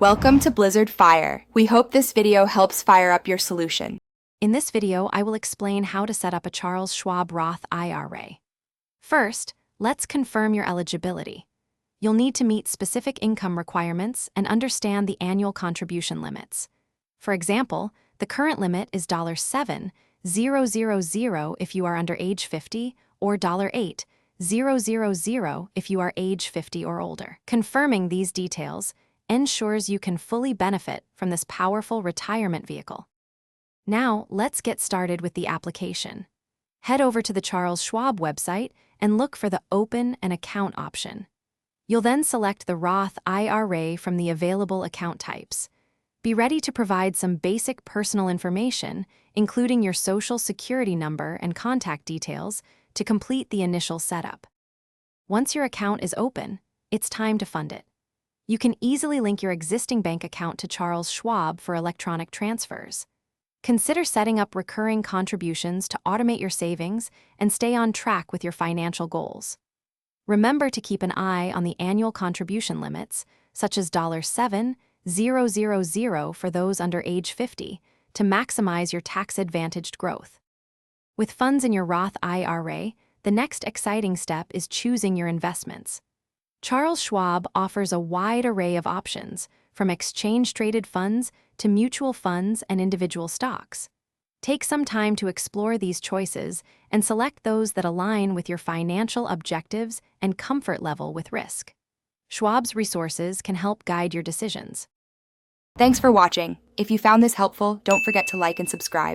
Welcome to Blizzard Fire. We hope this video helps fire up your solution. In this video, I will explain how to set up a Charles Schwab Roth IRA. First, let's confirm your eligibility. You'll need to meet specific income requirements and understand the annual contribution limits. For example, the current limit is $7,000 if you are under age 50 or $8,000 if you are age 50 or older. Confirming these details ensures you can fully benefit from this powerful retirement vehicle. Now, let's get started with the application. Head over to the Charles Schwab website and look for the Open an Account option. You'll then select the Roth IRA from the available account types. Be ready to provide some basic personal information, including your Social Security number and contact details, to complete the initial setup. Once your account is open, it's time to fund it. You can easily link your existing bank account to Charles Schwab for electronic transfers. Consider setting up recurring contributions to automate your savings and stay on track with your financial goals. Remember to keep an eye on the annual contribution limits, such as $7,000 for those under age 50, to maximize your tax-advantaged growth. With funds in your Roth IRA, the next exciting step is choosing your investments. Charles Schwab offers a wide array of options, from exchange-traded funds to mutual funds and individual stocks. Take some time to explore these choices and select those that align with your financial objectives and comfort level with risk. Schwab's resources can help guide your decisions. Thanks for watching. If you found this helpful, don't forget to like and subscribe.